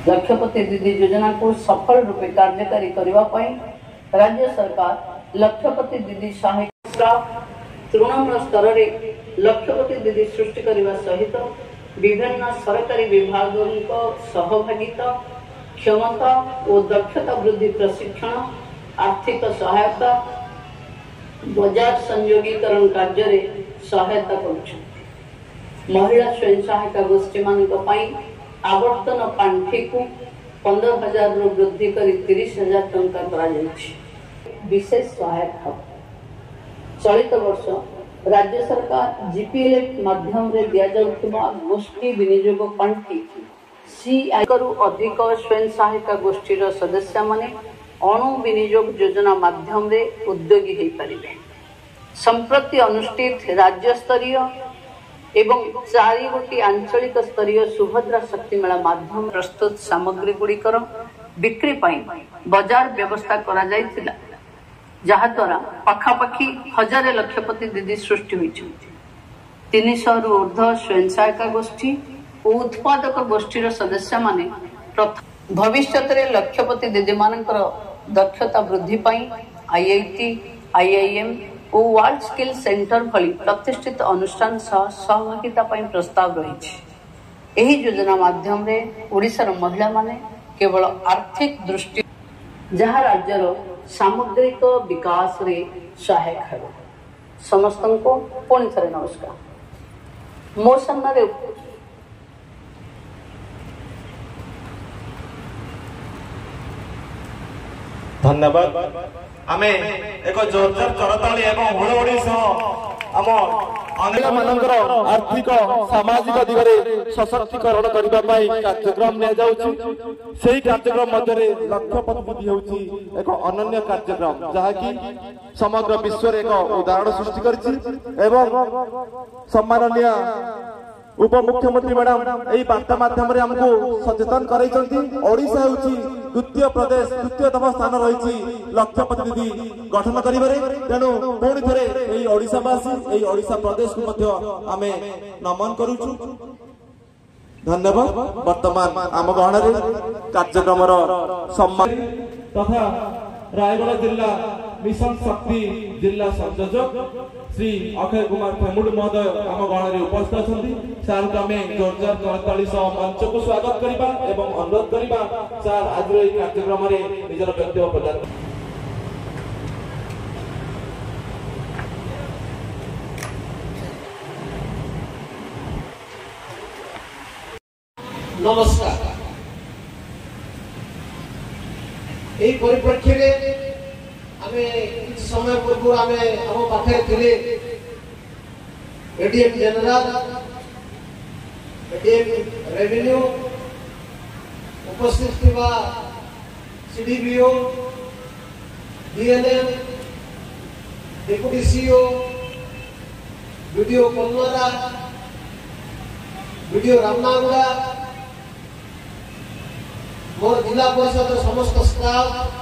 लक्षपति दीदी योजना को सफल रूपे कार्यकारी करने राज्य सरकार लक्षपति दीदी सहायता तृणमूल स्तर में लक्षपति दीदी सृष्टि करने सहित विभिन्न सरकारी विभागों सहभागिता क्षमता और दक्षता वृद्धि प्रशिक्षण आर्थिक सहायता बजार संयोगीकरण कार्य सहायता कर महिला स्वयं सहायता गोष्ठी मान आवर्तन पांठि को 15,000 रु वृद्धि कर 30,000 टंका करा विशेष सहायता चलित वर्ष राज्य सरकार जीपीएलएफ माध्यम रे दिया जाउथबा गोष्ठी विनियोग पांठि सीआई करू अधिक स्वयं सहायता गोष्ठीर सदस्य माने अणु विनियोग योजना माध्यम रे उद्योगी हो पारिबे। संप्रति अनुष्ठित राज्य स्तरीय एवं 4 गोटी आंचलिक स्तरीय सुभद्रा शक्ति मेला माध्यम प्रस्तुत सामग्री गुड़िकर बिक्री पाई बाजार व्यवस्था करा जायतिला जहा द्वारा पाखापाखि 1000 लक्षपति दीदी सृष्टि होती 300 रु ऊर्ध्व स्वयं सहायता गोष्ठी और उत्पादक गोष्ठीर सदस्य माने भविष्य में लक्षपति दीदी मानकर दक्षता वृद्धि पाई आईआईटी आईआईएम और वर्ल्ड स्किल सेंटर भली प्रतिष्ठित अनुष्ठान सहभागिता प्रस्ताव रही। यही योजना माध्यम रे ओडिशार महिला माने केवल आर्थिक दृष्टि जहाँ राज्यर सामग्रिक विकास रे सहायक है। समस्त को पुणी थे नमस्कार। मो सामने धन्यवाद। आमे एक जोरदार करताली एवं हुड़हुड़ी सह आम महिला मानकर आर्थिक सामाजिक दिगरे सशक्तिकरण करबा पई कार्यक्रम ले जाउछि। सेही कार्यक्रम मध्यरे लक्षपति दीदी होछि एक अनन्य कार्यक्रम जहा कि समग्र विश्व रे एक उदाहरण सृष्टि करछि एवं सम्माननीय उप मुख्यमंत्री मैडम यही वार्ता माध्यम हमको सचेतन करैछंती। ओडिशा होछि द्वितीय प्रदेश द्वितीयतम स्थान रही लक्षपति दीदी गठन करिबारे तेणु पुणी थे यही ओडिशावासी यही ओडिशा प्रदेश को मध्य आमे नमन करूछु। धन्यवाद। वर्तमान आम गहन कार्यक्रम सम्मान तथा रायगढ़ जिला मिशन शक्ति जिला संयोजक श्री अक्षय कुमार फेमुड महोदय आम गहन उपस्थित अच्छा। सार को आम जोरदार करताली मंच को स्वागत करवा एवं अनुरोध करवा सार आज कार्यक्रम में निजर व्यक्तित्व प्रदान। नमस्कार। यही परिप्रेक्षी किसी समय पूर्व आम पाखे थे एडीएम जनरल एडीएम रेवेन्यू उपस्थित थिबा CDBO DNM deputy CEO BDO Kolara BDO Ramanaguda मोर जिला परिषद समस्त स्टाफ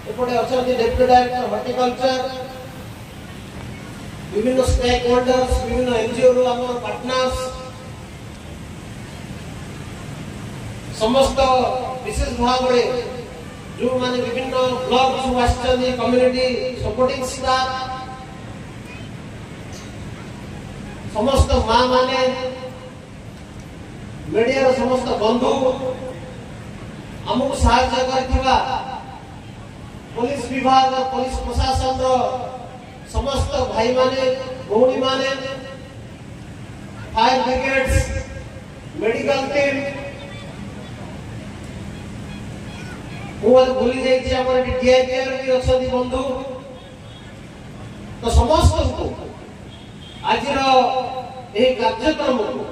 एपटे अच्छा डेप्यूटी डायरेक्टर हॉर्टिकल्चर विभिन्न स्टेक होल्डर्स विभिन्न एनजीओ रो हमर पार्टनर्स समस्त विशेष भाव में जो माने विभिन्न ब्लॉक जो आछन कम्युनिटी सपोर्टिंग स्टाफ समस्त मां माने मीडिया समस्त बंधु हमको सहायता करथिबा पुलिस विभाग पुलिस प्रशासन समस्त भाई माने भौणी माने फायर ब्रिगेड्स मेडिकल टीम भूली जाइए डीआईपीआर भी अच्छा बंधु तो समस्त को आज कार्यक्रम को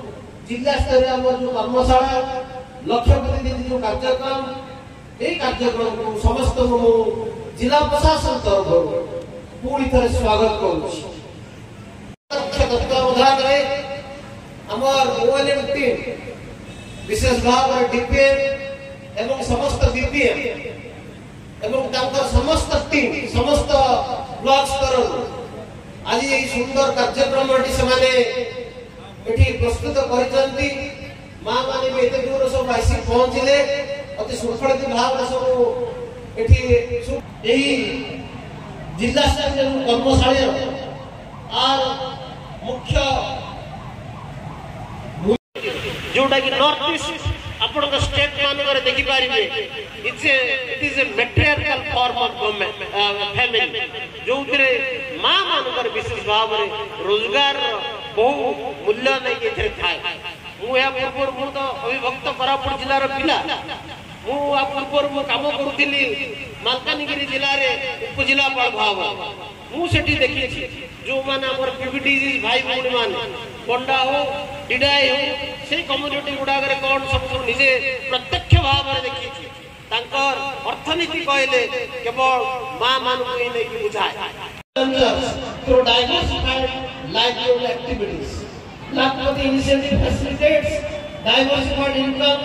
जिला स्तर जो कर्मशाला लक्षपति दीदी जो कार्यक्रम यही कार्यक्रम को समस्त जिला प्रशासन तरफ पूरी तरह स्वागत करुच्ची। टीम विशेष भाव में डीपीएम एवं समस्त बीपीएम एवं समस्त टीम समस्त ब्लॉक स्तर आज ये सुंदर कार्यक्रम प्रस्तुत कर माँ मैंने भी एत दूर सब आसी पहुंचले अति सुखलित भाव सब एठी जिला स्तरीय कर्मशाला आर मुख्य जोटा कि नॉर्थ ईस्ट आपण स्टेट मानकर देखि पारिबे it is a matriarchal form of family जो मां मानकर विशेष भाव में रोजगार बहु मूल्य नहीं के थाए मु या पूर्व मु तो अविभक्त कोरापुट जिल्लार पिला मु आ पूर्व काम करूथिली मालकानगिरी जिल्ला रे उपजिल्लापाल भाव मु सेठी देखि जो माने हमर पीपीटी भाई भौणी माने पंडा हो डिडाई हो से कम्युनिटी गुडागरे कोन सब निजे प्रत्यक्ष भाव में देखि तांकर अर्थनीति कहले केवल मां मान को ही नहीं बुझाए through diversified livelihood activities. Lakpati initiative facilitates diversified income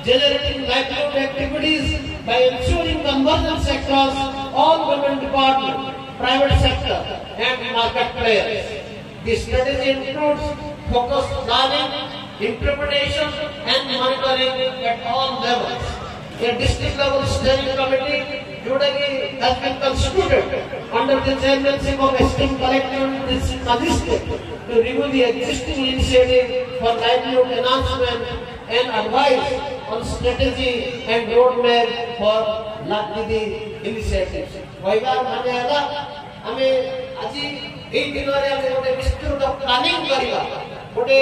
generating livelihood activities by ensuring convergence across all government departments, private sector and market players. This strategy includes focused planning, interpretation and monitoring at all levels. A district level steering committee has been constituted under the chairmanship of esteemed collector district magistrate to review the existing initiative for livelihood enhancement and advise on strategy and roadmap for Lakpati initiatives. Vaivar Manyada, Ame Aji, 8 दिन गोटे विस्तृत planning करिबा गोटे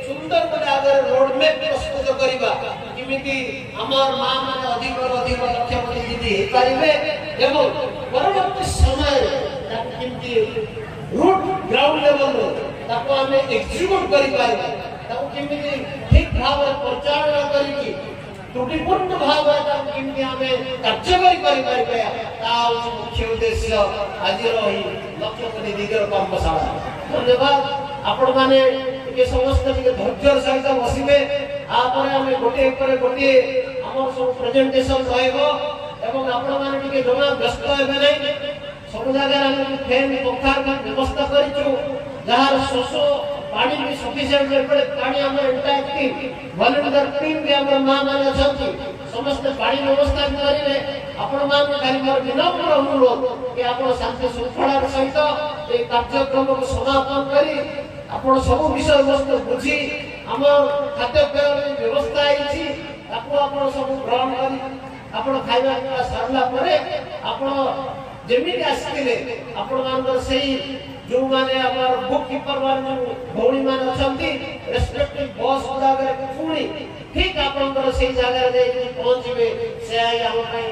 सुंदर गोटे आगे roadmap प्रस्तुत करिबा किमिति हमर मां माने अधिक लक्ष्यपति दीदी हे पारिबे एवं परवर्ती समय ताकि किमिति रूट ग्राउंड लेवल ताको हमें एग्जीक्यूट करि पारिबा ताको किमिति ठीक भाव परिचालन करिकि त्रुटिपूर्ण भाव किमिति हमें कार्यकारी करि पारिबा ता मुख्य उद्देश्य आज रही लक्ष्यपति दीदीर कर्मशाला। धन्यवाद आपण माने के समस्त के धैर्य सहित बसिबे आपर हमें गोटे पर गोटे हमर सब प्रेजेंटेशन रहइबो एवं आपण माने के जमा व्यस्त हेबे नै सब जगह हम फैन पंखा का व्यवस्था करिछु जहार सोसो पानी भी सफिशिएंट लेवल पानी हम एंटायर टीम वॉलंटियर टीम भी हमर मां माने अछंती समस्त पानी व्यवस्था करिले आपण मान खाली मोर विनम्र अनुरोध कि आपण शांति शृंखलार सहित ए कार्यक्रम को समापन करी आपण सब विषय वस्तु बुझी हम खाद्य पेय व्यवस्था आइछि ताको आपण सब ग्रहण करी आपण खाଇବା सारला परे आपण जेमिति आसिले आपण मानकर सही जो माने हमर बुक कीपर माने भौणी मान अछंती रेस्पेक्टिव बॉस गुडागरे पुणी ठीक आपनकर सही जगह रे पहुंचबे से आई हम पई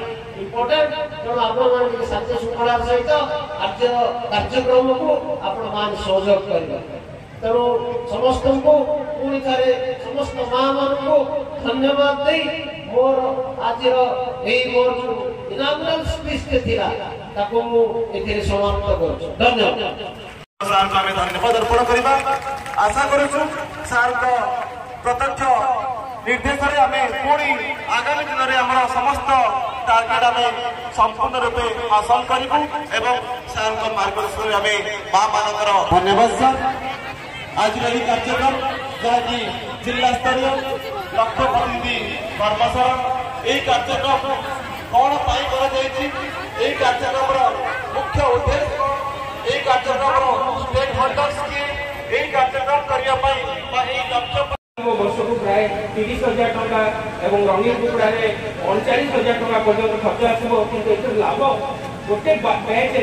इंपोर्टेंट तो आपण मान के शांति शृंखला सहित आज कार्यक्रम को आपण मान सहयोग करबा तेणु समस्त को पुणी थारे समस्त मां मान को धन्यवाद दे मोर आज मोर जो इनाग्रल स्पीच के थिला ताको मु एथिरे समाप्त करू धन्यवाद सार को हमें धन्यवाद अर्पण करबा आशा करू सार को प्रत्यक्ष निर्देश रे हमें पुणी आगामी दिन रे हमर समस्त टार्गेट हमें संपूर्ण रूपे हासिल करिबु एवं सार को मार्गदर्शन रे हमें मां मानकर धन्यवाद सर आज रही कार्यक्रम जहाँकि जिला स्तरीय लक्ष्य प्रतिनिधि कर्मशाला यही कार्यक्रम कौन पाई कर कार्यक्रम मुख्य उद्देश्य यही कार्यक्रम स्टेक होल्डर्स की यही कार्यक्रम करने लक्ष्य वर्ष को प्राय 30,000 टका एवं रंगीन कुकुड़ा 39,000 टका पर्यटन खर्च आसो कि लाभ गोटे बैच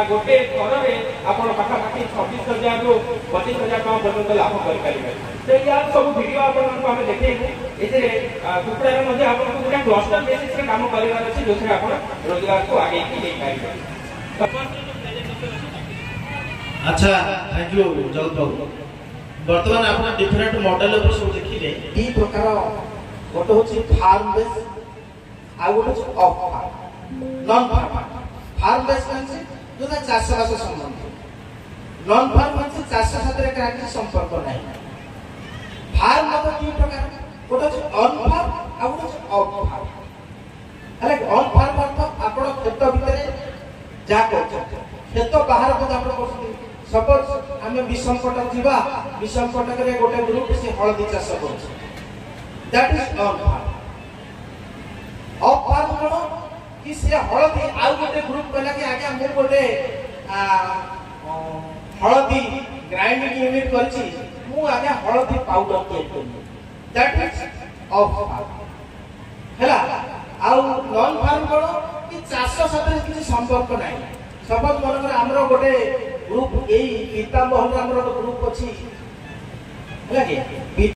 गोटे थर में आप पाखापाखि 26,000 रु 25,000 टका पर्यटन लाभ करेंगे तो या सब भिड आपको आम देखू ये कुकुड़ा आपको गोटे क्लस्टर बेसिस काम कर जो रोजगार को आगे पारे। अच्छा थैंक यू जगत बाबू वर्तमान आप डिफरेंट मॉडल ऊपर सब देखिले दी प्रकार गोटे होची फार्म बेस आ गोटे होची off farm non farm farm base म्हणजे जोटा चाष बास संबंध नॉन फार्म म्हणजे चाष साथे काकी संपर्क नाही फार्म मतलब दी प्रकार गोटे होची ऑन फार्म आ गोटे होची ऑफ फार्म अरे ऑन फार्म मतलब आपण खेत भितरे जा करछ खेत बाहर को आपण करछ सपोज आमे विषमकटक जीवा विषमकटक रे गोटे ग्रुप से हळदी चाष करछ दैट इज ऑन फार्म कि से हलदी आउ गोटे ग्रुप कहला कि आगे मु गोटे हलदी ग्राइंडिंग यूनिट करछि मु आगे हलदी पाउडर के दैट इज ऑफ हला आउ नॉन फार्म कोन कि चाष साथे किछि संपर्क नाही सपोज मनकर हमरो गोटे ग्रुप एई पीताम्बर हमरो ग्रुप अछि हला कि